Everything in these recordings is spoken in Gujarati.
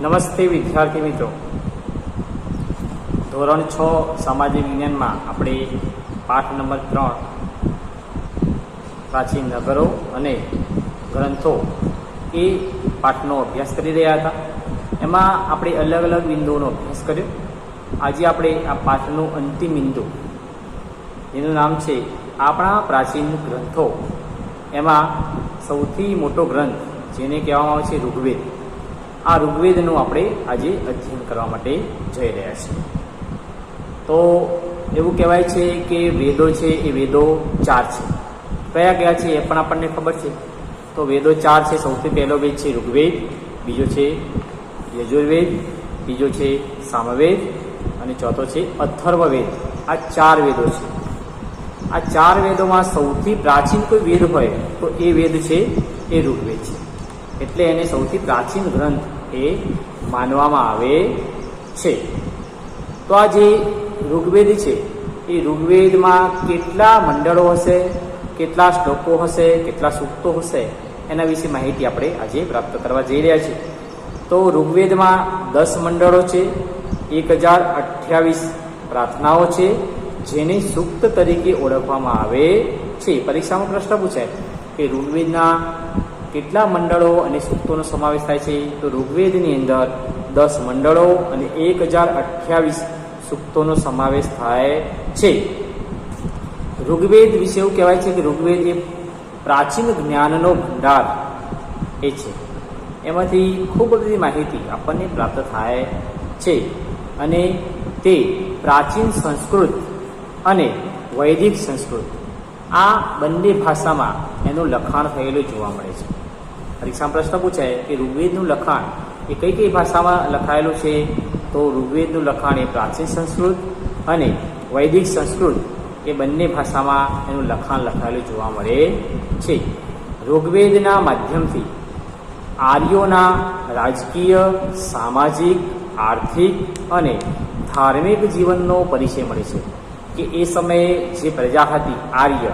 નમસ્તે વિદ્યાર્થી મિત્રો, ધોરણ 6 સામાજિક વિજ્ઞાનમાં આપણે પાઠ નંબર 3 પ્રાચીન નગરો અને ગ્રંથો એ પાઠનો અભ્યાસ કરી રહ્યા હતા. એમાં આપણે અલગ અલગ બિંદુઓનો અભ્યાસ કર્યો. આજે આપણે આ પાઠનું અંતિમ બિંદુ, જેનું નામ છે આપણા પ્રાચીન ગ્રંથો, એમાં સૌથી મોટો ગ્રંથ જેને કહેવામાં આવે છે ઋગ્વેદ, આ ઋગ્વેદનું આપણે આજે અધ્યયન કરવા માટે જઈ રહ્યા છીએ. તો એવું કહેવાય છે કે વેદો છે એ વેદો 4 છે. કયા કયા છે એ પણ આપણને ખબર છે. તો વેદો 4 છે. સૌથી પહેલો વેદ છે ઋગ્વેદ, બીજો છે યજુર્વેદ, ત્રીજો છે સામવેદ અને ચોથો છે અથર્વવેદ. આ 4 વેદો છે. આ 4 વેદોમાં સૌથી પ્રાચીન કોઈ વેદ હોય તો એ વેદ છે એ ઋગ્વેદ છે. એટલે એને સૌથી પ્રાચીન ગ્રંથ એ માનવામાં આવે છે. તો આ જે ઋગ્વેદ છે એ ઋગ્વેદમાં કેટલા મંડળો હશે, કેટલા શ્લોકો હશે, કેટલા સૂક્તો હશે, એના વિશે માહિતી આપણે આજે પ્રાપ્ત કરવા જઈ રહ્યા છીએ. તો ઋગ્વેદમાં 10 મંડળો છે, 1028 પ્રાર્થનાઓ છે, જેને સૂક્ત તરીકે ઓળખવામાં આવે છે. પરીક્ષામાં પ્રશ્ન પૂછાય કે ઋગ્વેદના કેટલા મંડળો અને સૂક્તોનો સમાવેશ થાય છે. તો ઋગ્વેદની અંદર 10 મંડળો અને 1028 સૂક્તોનો સમાવેશ થાય છે. ઋગ્વેદ વિશે એવું કહેવાય છે કે ઋગ્વેદ એ પ્રાચીન જ્ઞાનનો ભંડાર એ છે. એમાંથી ખૂબ બધી માહિતી આપણને પ્રાપ્ત થાય છે અને તે પ્રાચીન સંસ્કૃત અને વૈદિક સંસ્કૃત આ બંને ભાષામાં એનું લખાણ થયેલું જોવા મળે છે. પરીક્ષામાં પ્રશ્ન પૂછાય કે ઋગ્વેદનું લખાણ એ કઈ કઈ ભાષામાં લખાયેલું છે. તો ઋગ્વેદનું લખાણ એ પ્રાચીન સંસ્કૃત અને વૈદિક સંસ્કૃત એ બંને ભાષામાં એનું લખાણ લખાયેલું જોવા મળે છે. ઋગ્વેદના માધ્યમથી આર્યોના રાજકીય, સામાજિક, આર્થિક અને ધાર્મિક જીવનનો પરિચય મળે છે. કે એ સમયે જે પ્રજા હતી આર્ય,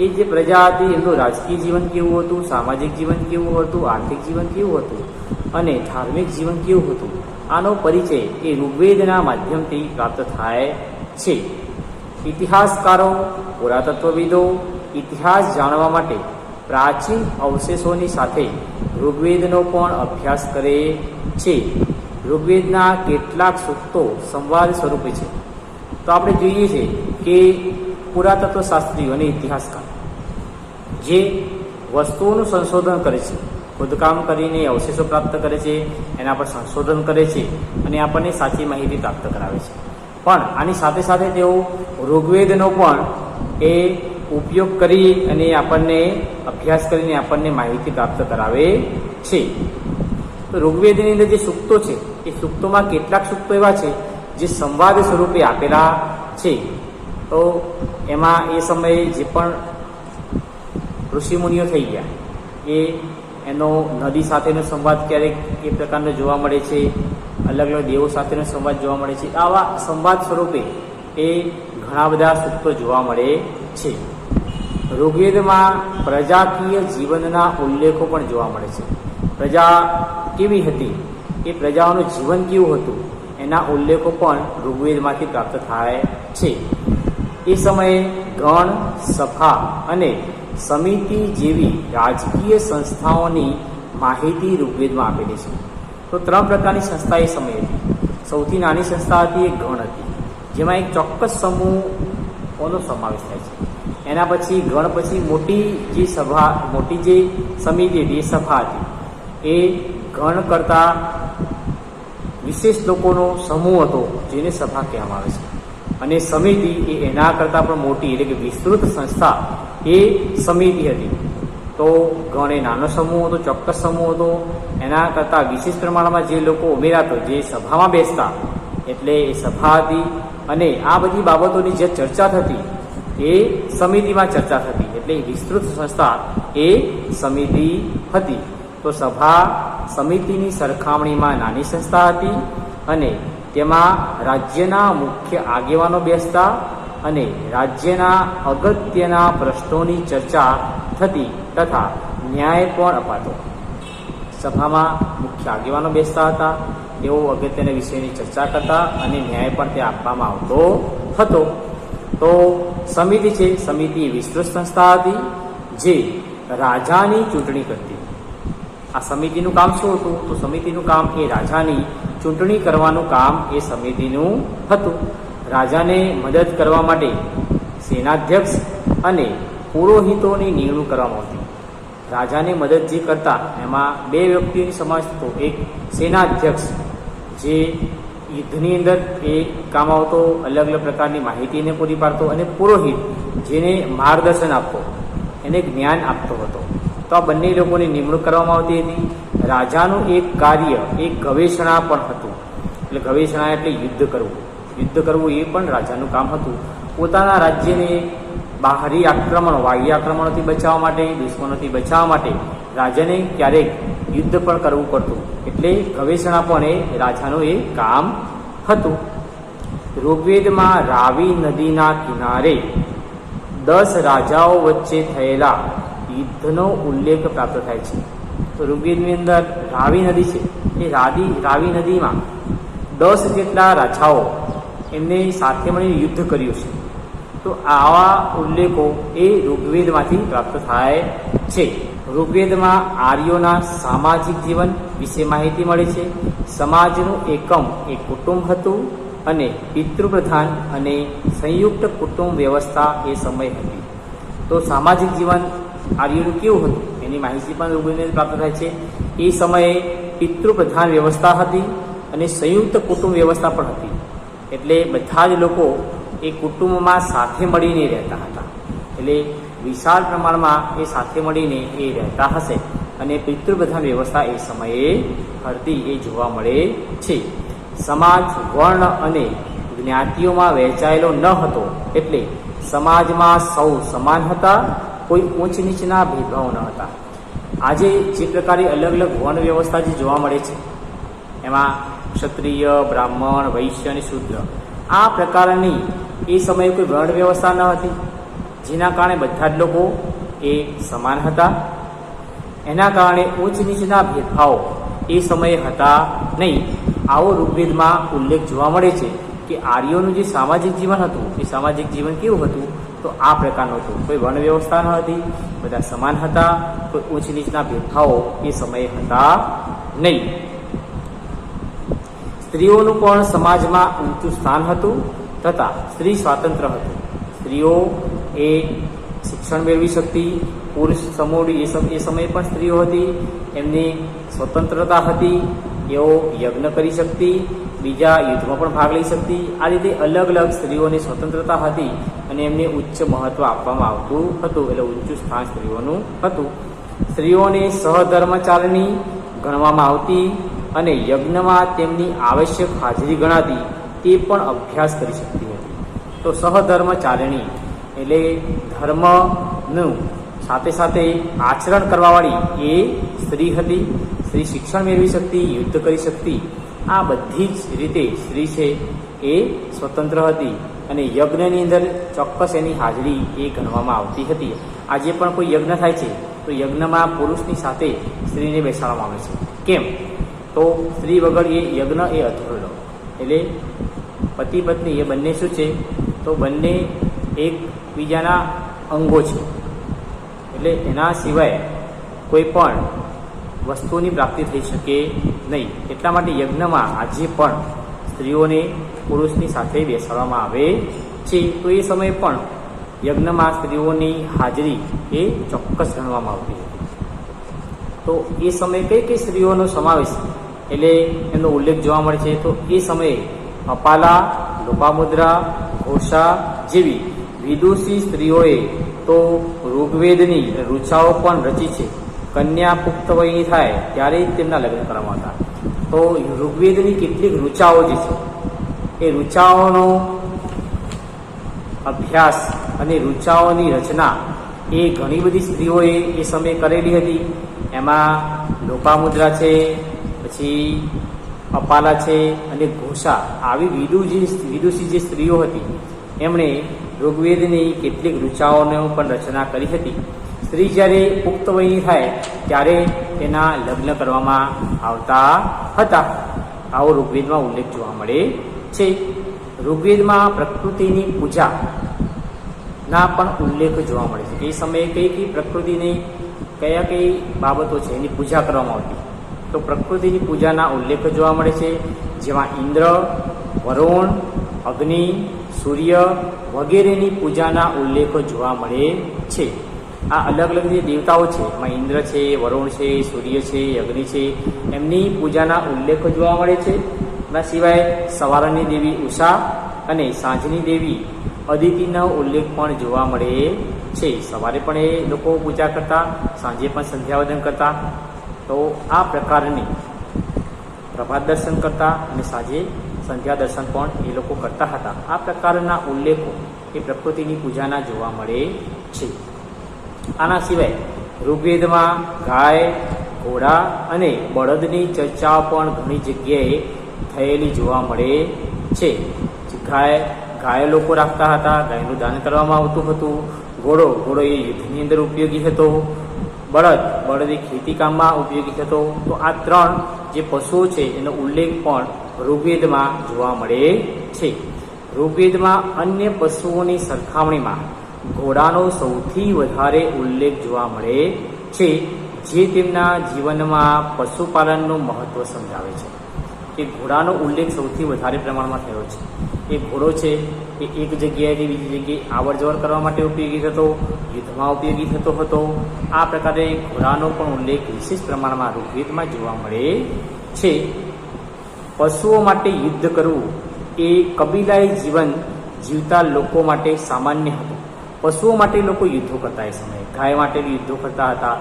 એ જે પ્રજા હતી એમનું રાજકીય જીવન કેવું હતું, સામાજિક જીવન કેવું હતું, આર્થિક જીવન કેવું હતું અને ધાર્મિક જીવન કેવું હતું, આનો પરિચય એ ઋગ્વેદના માધ્યમથી પ્રાપ્ત થાય છે. ઇતિહાસકારો, પુરાતત્વવિદો ઇતિહાસ જાણવા માટે પ્રાચીન અવશેષોની સાથે ઋગ્વેદનો પણ અભ્યાસ કરે છે. ઋગ્વેદના કેટલાક સૂક્તો સંવાદ સ્વરૂપે છે. તો આપણે જોઈએ છીએ કે પુરાતત્વશાસ્ત્રીઓ અને ઇતિહાસકાર જે વસ્તુઓનું સંશોધન કરે છે, ખોદકામ કરીને અવશેષો પ્રાપ્ત કરે છે, એના પર સંશોધન કરે છે અને આપણને સાચી માહિતી પ્રાપ્ત કરાવે છે. પણ આની સાથે સાથે તેઓ ઋગ્વેદનો પણ એ ઉપયોગ કરી અને આપણને અભ્યાસ કરીને આપણને માહિતી પ્રાપ્ત કરાવે છે. તો ઋગ્વેદની અંદર જે સૂક્તો છે એ સૂક્તોમાં કેટલાક સૂક્તો એવા છે જે સંવાદ સ્વરૂપે આપેલા છે. તો એમાં એ સમયે જે પણ ઋષિમુનિઓ થઈ ગયા એનો નદી સાથેનો સંવાદ ક્યારેક એ પ્રકારનો જોવા મળે છે, અલગ અલગ દેવો સાથેનો સંવાદ જોવા મળે છે. આવા સંવાદ સ્વરૂપે એ ઘણા બધા સૂક્તો જોવા મળે છે. ઋગ્વેદમાં પ્રજાકીય જીવનના ઉલ્લેખો પણ જોવા મળે છે. પ્રજા કેવી હતી, એ પ્રજાઓનું જીવન કેવું હતું, એના ઉલ્લેખો પણ ઋગ્વેદમાંથી પ્રાપ્ત થાય છે. એ સમયે ગણ, સભા અને સમિતિ જેવી રાજકીય સંસ્થાઓની માહિતી ઋગ્વેદમાં આપેલી છે. તો 3 પ્રકારની સંસ્થા એ સમયે હતી. સૌથી નાની સંસ્થા હતી એ ગણ હતી, જેમાં એક ચોક્કસ સમૂહોનો સમાવેશ થાય છે. એના પછી ગણ પછી મોટી જે સમિતિ હતી એ સભા હતી. એ ગણ કરતાં વિશેષ લોકોનો સમૂહ હતો જેને સભા કહેવામાં આવે છે. અને સમિતિ એ એના કરતાં પણ મોટી એટલે કે વિસ્તૃત સંસ્થા એ સમિતિ હતી. તો ગણ એ નાનો સમૂહ હતો, ચોક્કસ સમૂહ હતો. એના કરતાં વિશેષ પ્રમાણમાં જે લોકો ઉમેરાતો, જે સભામાં બેસતા, એટલે એ સભા હતી. અને આ બધી બાબતોની જે ચર્ચા થતી એ સમિતિમાં ચર્ચા થતી, એટલે વિસ્તૃત સંસ્થા એ સમિતિ હતી. તો સભા સમિતિની સરખામણીમાં નાની સંસ્થા હતી અને તેમાં રાજ્યના મુખ્ય આગેવાનો બેસતા અને રાજ્યના અગત્યના પ્રશ્નોની ચર્ચા થતી તથા ન્યાય પણ અપાતો. સભામાં મુખ્ય આગેવાનો બેસતા હતા, તેઓ અગત્યના વિષયની ચર્ચા કરતા અને ન્યાય પણ તે આપવામાં આવતો હતો. તો સમિતિ છે, સમિતિ વિસ્તૃત સંસ્થા હતી જે રાજાની ચૂંટણી કરતી. આ સમિતિનું કામ શું હતું? તો સમિતિનું કામ એ રાજાની ચૂંટણી કરવાનું કામ એ સમિતિનું હતું. રાજાને મદદ કરવા માટે સેનાધ્યક્ષ અને પુરોહિતોની નિમણૂક કરવામાં આવતી. રાજાને મદદ જે કરતા એમાં બે વ્યક્તિઓની સમાવેશ થતો. એક સેનાધ્યક્ષ જે યુદ્ધની અંદર એ કામ આવતો, અલગ અલગ પ્રકારની માહિતીને પૂરી પાડતો, અને પુરોહિત જેને માર્ગદર્શન આપતો, એને જ્ઞાન આપતો હતો. તો આ બંને લોકોની નિમણૂક કરવામાં આવતી હતી. રાજાનું એક કાર્ય એક ગવેષણા પણ હતું. એટલે ગવેષણા એટલે યુદ્ધ કરવું. યુદ્ધ કરવું એ પણ રાજાનું કામ હતું. પોતાના રાજ્યને બહારી આક્રમણો, બાહ્ય આક્રમણોથી બચાવવા માટે, દુશ્મનોથી બચાવવા માટે રાજાને ક્યારેક યુદ્ધ પણ કરવું પડતું. એટલે ગવેષણા પણ એ રાજાનું એ કામ હતું. ઋગ્વેદમાં રાવિ નદીના કિનારે 10 રાજાઓ વચ્ચે થયેલા યુદ્ધનો ઉલ્લેખ પ્રાપ્ત થાય છે. તો ઋગ્વેદની અંદર રાવિ નદી છે, એ રાવિ નદીમાં 10 જેટલા રાજાઓ એમને સાથે મળીને યુદ્ધ કર્યું છે. તો આવા ઉલ્લેખો એ ઋગ્વેદમાંથી પ્રાપ્ત થાય છે. ઋગ્વેદમાં આર્યોના સામાજિક જીવન વિશે માહિતી મળે છે. સમાજનું એકમ એ કુટુંબ હતું અને પિતૃપ્રધાન અને સંયુક્ત કુટુંબ વ્યવસ્થા એ સમય હતી. તો સામાજિક જીવન આર્યોનું કેવું હતું એની માહિતી પણ ઋગ્વેદમાં પ્રાપ્ત થાય છે. એ સમયે પિતૃપ્રધાન વ્યવસ્થા હતી અને સંયુક્ત કુટુંબ વ્યવસ્થા પણ હતી. એટલે બધા જ લોકો એ કુટુંબમાં સાથે મળીને રહેતા હતા. એટલે વિશાળ પ્રમાણમાં એ સાથે મળીને એ રહેતા હશે અને પિતૃપ્રધાન વ્યવસ્થા એ સમયે હતી એ જોવા મળે છે. સમાજ વર્ણ અને જ્ઞાતિઓમાં વહેંચાયેલો ન હતો. એટલે સમાજમાં સૌ સમાન હતા, કોઈ ઊંચ નીચના ભેદભાવ ન હતા. આજે જે પ્રકારે અલગ અલગ વર્ણ વ્યવસ્થા જે જોવા મળે છે, એમાં ક્ષત્રિય, બ્રાહ્મણ, વૈશ્ય અને શૂદ્ર, આ પ્રકારની એ સમયે કોઈ વર્ણ વ્યવસ્થા ન હતી, જેના કારણે બધા જ લોકો એ સમાન હતા. એના કારણે ઊંચ નીચના ભેદભાવ એ સમયે હતા નહીં. આવો ઋગ્વેદમાં ઉલ્લેખ જોવા મળે છે કે આર્યોનું જે સામાજિક જીવન હતું એ સામાજિક જીવન કેવું હતું? તો આ પ્રકારનું હતું. કોઈ વર્ણ વ્યવસ્થા ન હતી, બધા સમાન હતા, કોઈ ઊંચ નીચના ભેદભાવો એ સમયે હતા નહીં. સ્ત્રીઓનું પણ સમાજમાં ઊંચું સ્થાન હતું તથા સ્ત્રી સ્વાતંત્ર્ય હતું. સ્ત્રીઓ એ શિક્ષણ મેળવી શકતી, પુરુષ સમૂહ એ સમયે પણ સ્ત્રીઓ હતી, એમની સ્વતંત્રતા હતી, એઓ યજ્ઞ કરી શકતી, બીજા યુદ્ધમાં પણ ભાગ લઈ શકતી. આ રીતે અલગ અલગ સ્ત્રીઓની સ્વતંત્રતા હતી અને એમને ઉચ્ચ મહત્વ આપવામાં આવતું હતું. એટલે ઊંચું સ્થાન સ્ત્રીઓનું હતું. સ્ત્રીઓને સહધર્મચારિણી ગણવામાં આવતી અને યજ્ઞમાં તેમની આવશ્યક હાજરી ગણાતી તે પણ અભ્યાસ કરી શકતી હતી. તો સહધર્મચારિણી એટલે ધર્મનું સાથે સાથે આચરણ કરવાવાળી એ સ્ત્રી હતી. સ્ત્રી શિક્ષણ મેળવી શકતી, યુદ્ધ કરી શકતી. આ બધી જ રીતે સ્ત્રી છે એ સ્વતંત્ર હતી અને યજ્ઞની અંદર ચોક્કસ એની હાજરી એ ગણવામાં આવતી હતી. આજે પણ કોઈ યજ્ઞ થાય છે તો યજ્ઞમાં પુરુષની સાથે સ્ત્રીને બેસાડવામાં આવે છે. કેમ? તો સ્ત્રી વગર એ યજ્ઞ એ અધૂરો. એટલે પતિ પત્ની એ બંને શું છે? તો બંને એકબીજાના અંગો છે. એટલે એના સિવાય કોઈ પણ વસ્તુની પ્રાપ્તિ થઈ શકે નહીં. એટલા માટે યજ્ઞમાં આજે પણ સ્ત્રીઓને પુરુષની સાથે બેસાડવામાં આવે છે. તો એ સમયે પણ યજ્ઞમાં સ્ત્રીઓની હાજરી એ ચોક્કસ ગણવામાં આવતી હતી. તો એ સમયે કઈ કઈ સ્ત્રીઓનો સમાવેશ એટલે એનો ઉલ્લેખ જોવા મળે છે? તો એ સમયે અપાલા, લોપામુદ્રા, ઘોષા જેવી વિદુષી સ્ત્રીઓએ તો ઋગ્વેદની ઋચાઓ પણ રચી છે. કન્યા પુખ્ત વયની થાય ત્યારે જ તેમના લગ્ન કરવામાં હતા. તો ઋગ્વેદની કેટલીક ઋચાઓ જે છે એ ઋચાઓનો અભ્યાસ અને ઋચાઓની રચના એ ઘણી બધી સ્ત્રીઓએ એ સમયે કરેલી હતી. એમાં લોપામુદ્રા છે, પછી અપાલા છે અને ઘોષા, આવી વિદુષી જે સ્ત્રીઓ હતી એમણે ઋગ્વેદની કેટલીક ઋચાઓનો પણ રચના કરી હતી. સ્ત્રી જ્યારે પુખ્ત વયની થાય ત્યારે તેના લગ્ન કરવામાં આવતા હતા. આવો ઋગ્વેદમાં ઉલ્લેખ જોવા મળે છે. ઋગ્વેદમાં પ્રકૃતિની પૂજાના પણ ઉલ્લેખ જોવા મળે છે. એ સમયે કઈ પ્રકૃતિની કઈ બાબતો છે એની પૂજા કરવામાં આવતી, તો પ્રકૃતિની પૂજાના ઉલ્લેખ જોવા મળે છે, જેમાં ઇન્દ્ર, વરુણ, અગ્નિ, સૂર્ય વગેરેની પૂજાના ઉલ્લેખો જોવા મળે છે. આ અલગ અલગ જે દેવતાઓ છે એમાં ઇન્દ્ર છે, વરુણ છે, સૂર્ય છે, અગ્નિ છે, એમની પૂજાના ઉલ્લેખો જોવા મળે છે. એના સિવાય સવારની દેવી ઉષા અને સાંજની દેવી અદિતિનો ઉલ્લેખ પણ જોવા મળે છે. સવારે પણ એ લોકો પૂજા કરતા, સાંજે પણ સંધ્યાવંદન કરતા. તો આ પ્રકારની પ્રભાત દર્શન કરતા અને સાંજે સંધ્યા દર્શન પણ એ લોકો કરતા હતા. આ પ્રકારના ઉલ્લેખો એ પ્રકૃતિની પૂજાના જોવા મળે છે. આના સિવાય ઋગ્વેદમાં ગાય, ઘોડા અને બળદની ચર્ચા પણ ઘણી જગ્યાએ થયેલી જોવા મળે છે. ગાય લોકો રાખતા હતા, ગાયનું દાન કરવામાં આવતું હતું. ઘોડો એ યુદ્ધની અંદર ઉપયોગી હતો. બળદ એ ખેતી કામમાં ઉપયોગી હતો. તો આ ત્રણ જે પશુઓ છે એનો ઉલ્લેખ પણ ઋગ્વેદમાં જોવા મળે છે. ઋગ્વેદમાં અન્ય પશુઓની સરખામણીમાં ઘોડાનો સૌથી વધારે ઉલ્લેખ જોવા મળે છે, જે તેમના જીવનમાં પશુપાલનનું મહત્વ સમજાવે છે. કે ઘોડાનો ઉલ્લેખ સૌથી વધારે પ્રમાણમાં થયો છે. એ ઘોડો છે એ એક જગ્યાએથી બીજી જગ્યાએ આવર જવર કરવા માટે ઉપયોગી થતો, યુદ્ધમાં ઉપયોગી થતો હતો. આ પ્રકારે ઘોડાનો પણ ઉલ્લેખ વિશેષ પ્રમાણમાં ઋગ્વેદમાં જોવા મળે છે. પશુઓ માટે યુદ્ધ કરવું એ કબીલાઈ જીવન જીવતા લોકો માટે સામાન્ય હતું. પશુઓ માટે લોકો યુદ્ધો કરતા એ સમયે, ગાય માટે યુદ્ધો કરતા હતા,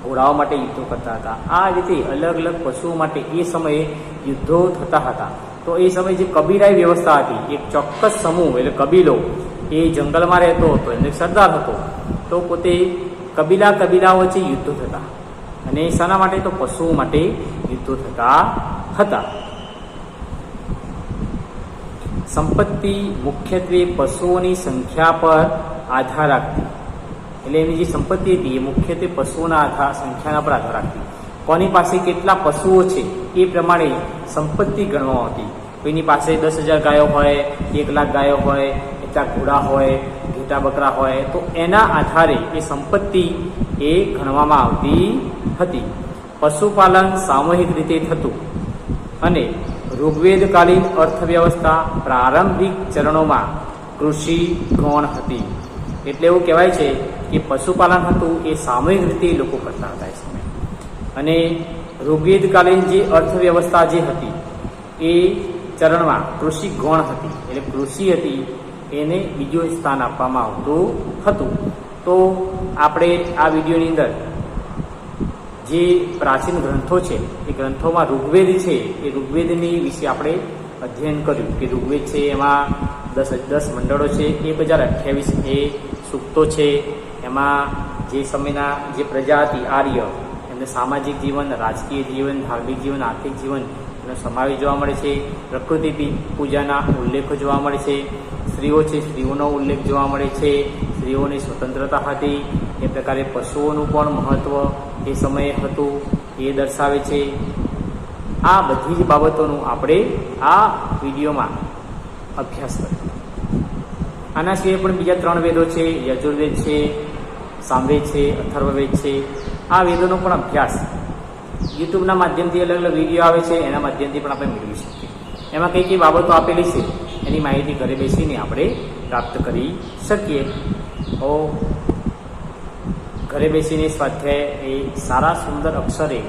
ઘોડાઓ માટે યુદ્ધો કરતા હતા. આ રીતે અલગ અલગ પશુઓ માટે એ સમયે યુદ્ધો થતા હતા. તો એ સમયે જે કબીલાઈ વ્યવસ્થા હતી, એક ચોક્કસ સમૂહ એટલે કબીલો એ જંગલમાં રહેતો હતો, એને સરદાર હતો. તો પોતે કબીલાઓ વચ્ચે યુદ્ધો થતા, અને શાના માટે? તો પશુઓ માટે યુદ્ધો થતા હતા. સંપત્તિ મુખ્યત્વે પશુઓની સંખ્યા પર આધાર રાખતી, એટલે એની જે સંપત્તિ હતી એ મુખ્યત્વે પશુઓના સંખ્યાના પર આધાર રાખતી. કોની પાસે કેટલા પશુઓ છે એ પ્રમાણે સંપત્તિ ગણવામાં આવતી. કોઈની પાસે 10,000 ગાયો હોય, 1,00,000 ગાયો હોય, એટલા ઘોડા હોય, ઘેટા બકરા હોય, તો એના આધારે એ સંપત્તિ એ ગણવામાં આવતી હતી. પશુપાલન સામૂહિક રીતે થતું અને ઋગ્વેદકાલીન અર્થવ્યવસ્થા પ્રારંભિક ચરણોમાં કૃષિ ગૌણ હતી. એટલે એવું કહેવાય છે કે પશુપાલન હતું એ સામૂહિક રીતે લોકો કરતા હતા એ સમયે. અને ઋગ્વેદકાલીન જે અર્થવ્યવસ્થા જે હતી એ ચરણમાં કૃષિ ગૌણ હતી, એટલે કૃષિ હતી એને બીજું સ્થાન આપવામાં આવતું હતું. તો આપણે આ વિડીયોની અંદર જે પ્રાચીન ગ્રંથો છે એ ગ્રંથોમાં ઋગ્વેદ છે એ ઋગ્વેદની વિશે આપણે અધ્યયન કર્યું કે ઋગ્વેદ છે એમાં 10 મંડળો છે, 1028 એ સૂક્તો છે. એમાં જે સમયના જે પ્રજા હતી આર્ય, એમને સામાજિક જીવન, રાજકીય જીવન, ધાર્મિક જીવન, આર્થિક જીવન એનો સમાવેશ જોવા મળે છે. પ્રકૃતિ પૂજાના ઉલ્લેખો જોવા મળે છે. સ્ત્રીઓ છે, સ્ત્રીઓનો ઉલ્લેખ જોવા મળે છે. સ્ત્રીઓની સ્વતંત્રતા હતી. એ પ્રકારે પશુઓનું પણ મહત્વ એ સમયે હતું એ દર્શાવે છે. આ બધી જ બાબતોનું આપણે આ વિડીયોમાં અભ્યાસ કર્યો. આના સિવાય પણ બીજા 3 વેદો છે, યજુર્વેદ છે, સામવેદ છે, અથર્વવેદ છે. આ વેદોનો પણ અભ્યાસ યુટ્યુબના માધ્યમથી અલગ અલગ વિડીયો આવે છે, એના માધ્યમથી પણ આપણે મેળવી શકીએ. એમાં કઈ બાબતો આપેલી છે એની માહિતી ઘરે બેસીને આપણે પ્રાપ્ત કરી શકીએ. તો ઘરે બેસીને સ્વાધ્યાય એ સારા સુંદર અક્ષરે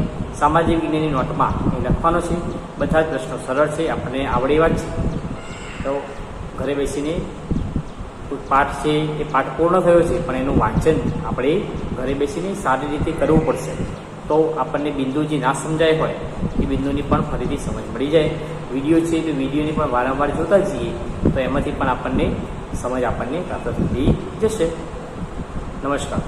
સામાજિક વિજ્ઞાનની નોટમાં એ લખવાનો છે. બધા જ પ્રશ્નો સરળ છે, આપણને આવડે એવા જ છે. તો ઘરે બેસીને પાઠ છે એ પાઠ પૂર્ણ થયો છે, પણ એનું વાંચન આપણે ઘરે બેસીને સારી રીતે કરવું પડશે. તો આપણને બિંદુ જે ના સમજાય હોય એ બિંદુની પણ ફરીથી સમજ મળી જાય. વિડીયો છે તો વિડીયોની પણ વારંવાર જોતા જઈએ તો એમાંથી પણ આપણને સમજ આપણને પ્રાપ્ત થતી જશે. નમસ્કાર.